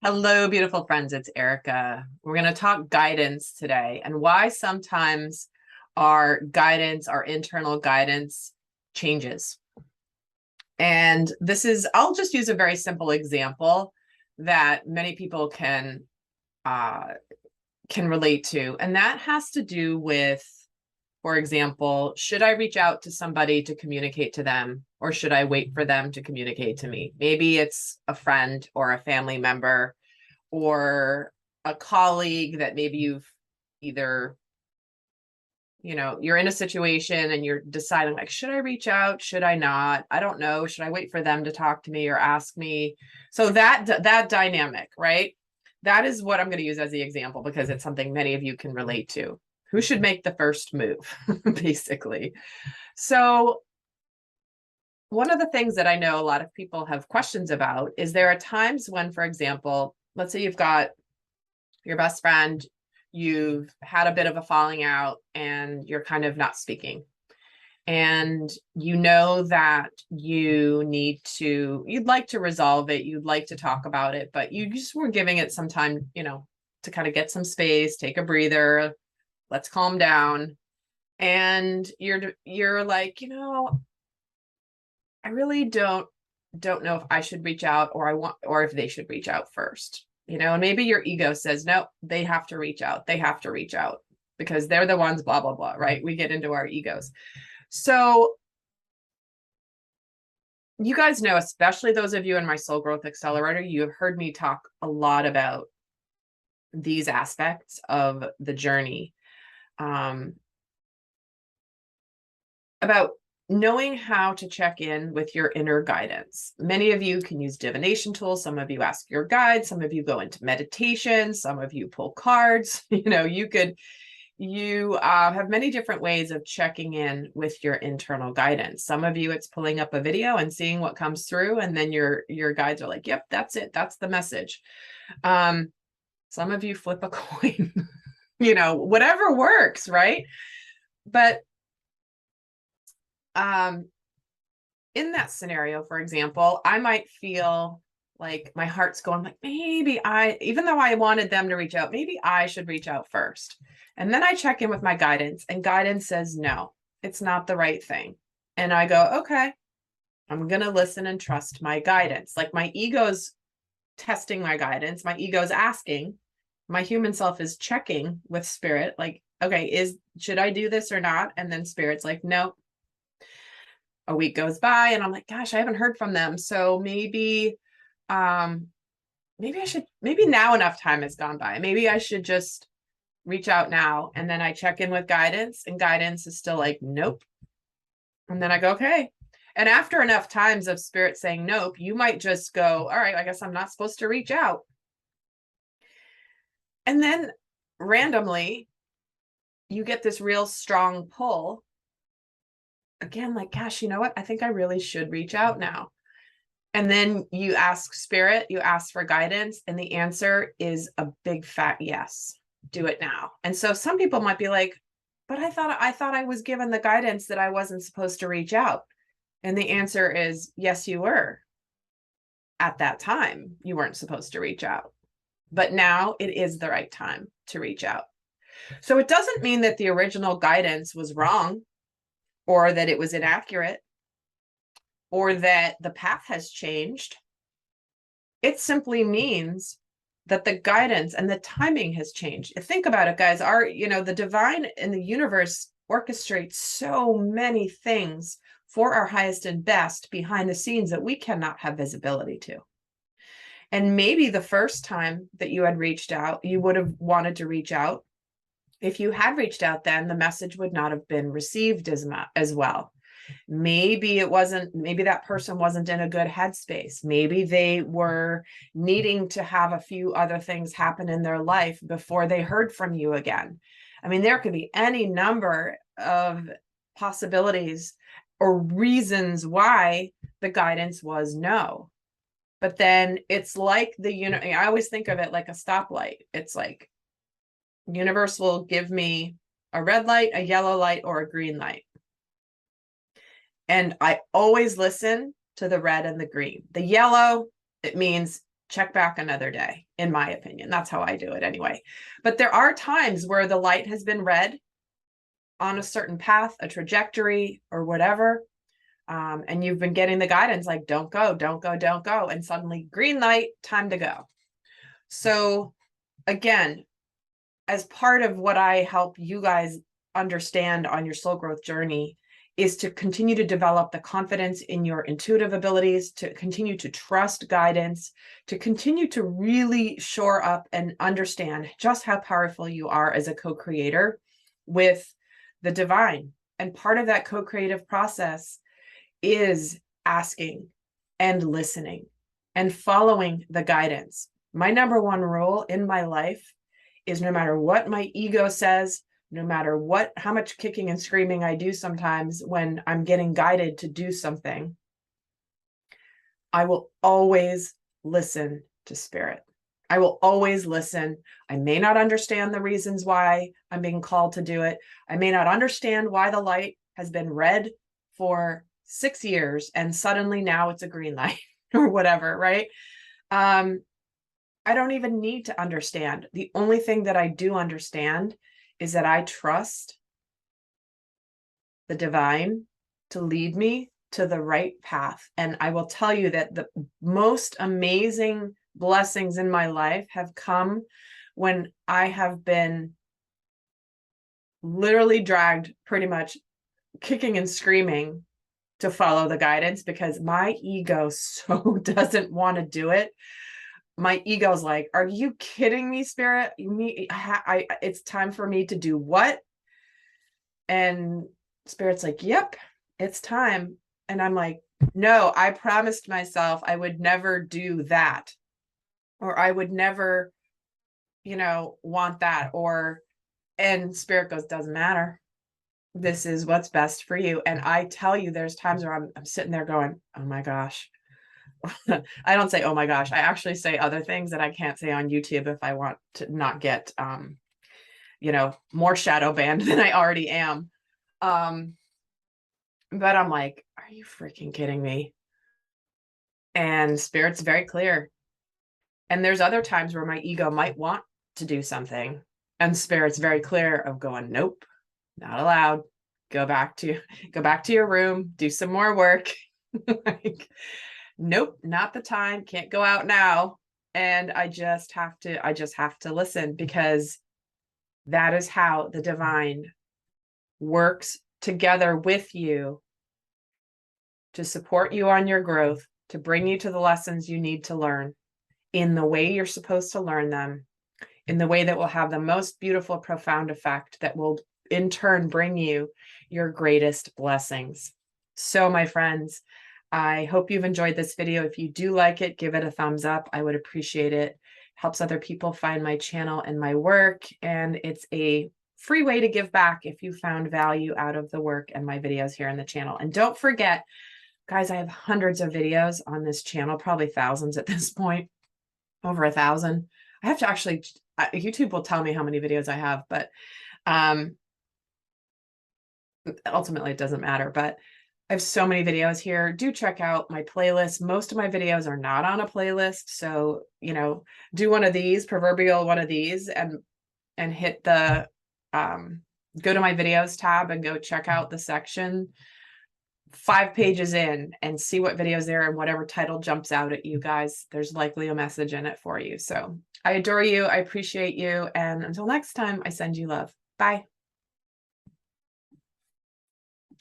Hello, beautiful friends. It's Erica. We're going to talk guidance today and why sometimes our guidance, our internal guidance changes. And I'll just use a very simple example that many people can relate to. And that has to do with, for example, should I reach out to somebody to communicate to them, or should I wait for them to communicate to me? Maybe it's a friend or a family member or a colleague that maybe you've either, you're in a situation and you're deciding, like, should I reach out? Should I not? I don't know. Should I wait for them to talk to me or ask me? So that dynamic, right? That is what I'm going to use as the example because it's something many of you can relate to. Who should make the first move, basically? So one of the things that I know a lot of people have questions about is there are times when, for example, let's say you've got your best friend, you've had a bit of a falling out and you're kind of not speaking. And you know that you'd like to resolve it, you'd like to talk about it, but you just were giving it some time, to kind of get some space, take a breather, let's calm down. And you're like, I really don't know if I should reach out or if they should reach out first, and maybe your ego says, no, they have to reach out. They have to reach out because they're the ones, blah, blah, blah, right? We get into our egos. So you guys know, especially those of you in my Soul Growth Accelerator, you have heard me talk a lot about these aspects of the journey, about knowing how to check in with your inner guidance. Many of you can use divination tools. Some of you ask your guides. Some of you go into meditation. Some of you pull cards. You have many different ways of checking in with your internal guidance. Some of you, it's pulling up a video and seeing what comes through. And then your guides are like, yep, that's it. That's the message. Some of you flip a coin, whatever works, right? But in that scenario, for example, I might feel like my heart's going like, even though I wanted them to reach out, maybe I should reach out first. And then I check in with my guidance and guidance says, no, it's not the right thing. And I go, okay, I'm going to listen and trust my guidance. Like my ego's testing my guidance. My ego's asking, my human self is checking with spirit. Like, okay, should I do this or not? And then spirit's like, no. A week goes by and I'm like, gosh, I haven't heard from them. So maybe now enough time has gone by. Maybe I should just reach out now. And then I check in with guidance and guidance is still like, nope. And then I go, okay. And after enough times of spirit saying nope, you might just go, all right, I guess I'm not supposed to reach out. And then randomly, you get this real strong pull. Again, like, gosh, you know what? I think I really should reach out now. And then you ask spirit, you ask for guidance, and the answer is a big fat yes. Do it now. And so some people might be like, but I thought I was given the guidance that I wasn't supposed to reach out. And the answer is yes, you were. At that time, you weren't supposed to reach out. But now it is the right time to reach out. So it doesn't mean that the original guidance was wrong, or that it was inaccurate, or that the path has changed. It simply means that the guidance and the timing has changed. Think about it, guys. The divine in the universe orchestrates so many things for our highest and best behind the scenes that we cannot have visibility to. And maybe the first time that you had reached out, you would have wanted to reach out. If you had reached out, then the message would not have been received as well. Maybe that person wasn't in a good headspace. Maybe they were needing to have a few other things happen in their life before they heard from you again. I mean, there could be any number of possibilities or reasons why the guidance was no. But then it's like I always think of it like a stoplight. It's like, universe will give me a red light, a yellow light, or a green light. And I always listen to the red and the green. The yellow, it means check back another day, in my opinion. That's how I do it anyway. But there are times where the light has been red on a certain path, a trajectory, or whatever. And you've been getting the guidance like, don't go, don't go, don't go. And suddenly green light, time to go. So again, as part of what I help you guys understand on your soul growth journey is to continue to develop the confidence in your intuitive abilities, to continue to trust guidance, to continue to really shore up and understand just how powerful you are as a co-creator with the divine. And part of that co-creative process is asking and listening and following the guidance. My number one rule in my life is no matter what my ego says, no matter how much kicking and screaming I do sometimes when I'm getting guided to do something, I will always listen to spirit. I will always listen. I may not understand the reasons why I'm being called to do it. I may not understand why the light has been red for 6 years and suddenly now it's a green light or whatever, right? I don't even need to understand. The only thing that I do understand is that I trust the divine to lead me to the right path. And I will tell you that the most amazing blessings in my life have come when I have been literally dragged pretty much kicking and screaming to follow the guidance because my ego so doesn't want to do it. My ego's like, are you kidding me, spirit? It's time for me to do what? And spirit's like, yep, it's time. And I'm like, no, I promised myself I would never do that. Or I would never, want that. And spirit goes, doesn't matter. This is what's best for you. And I tell you, there's times where I'm sitting there going, oh my gosh. I don't say, oh my gosh, I actually say other things that I can't say on YouTube if I want to not get, more shadow banned than I already am. But I'm like, are you freaking kidding me? And spirit's very clear. And there's other times where my ego might want to do something and spirit's very clear of going, nope, not allowed. Go back to your room, do some more work. Like, nope, not the time, can't go out now. And I just have to listen because that is how the divine works together with you to support you on your growth, to bring you to the lessons you need to learn in the way you're supposed to learn them, in the way that will have the most beautiful, profound effect that will in turn bring you your greatest blessings. So, my friends, I hope you've enjoyed this video. If you do like it, give it a thumbs up. I would appreciate it. Helps other people find my channel and my work. And it's a free way to give back if you found value out of the work and my videos here on the channel. And don't forget, guys, I have hundreds of videos on this channel, probably thousands at this point, over 1,000. I have to actually, YouTube will tell me how many videos I have, but ultimately it doesn't matter. But I have so many videos here. Do check out my playlist. Most of my videos are not on a playlist. So, do one of these, proverbial one of these, and hit the, go to my videos tab and go check out the section 5 pages in and see what videos there and whatever title jumps out at you guys. There's likely a message in it for you. So I adore you. I appreciate you. And until next time, I send you love. Bye.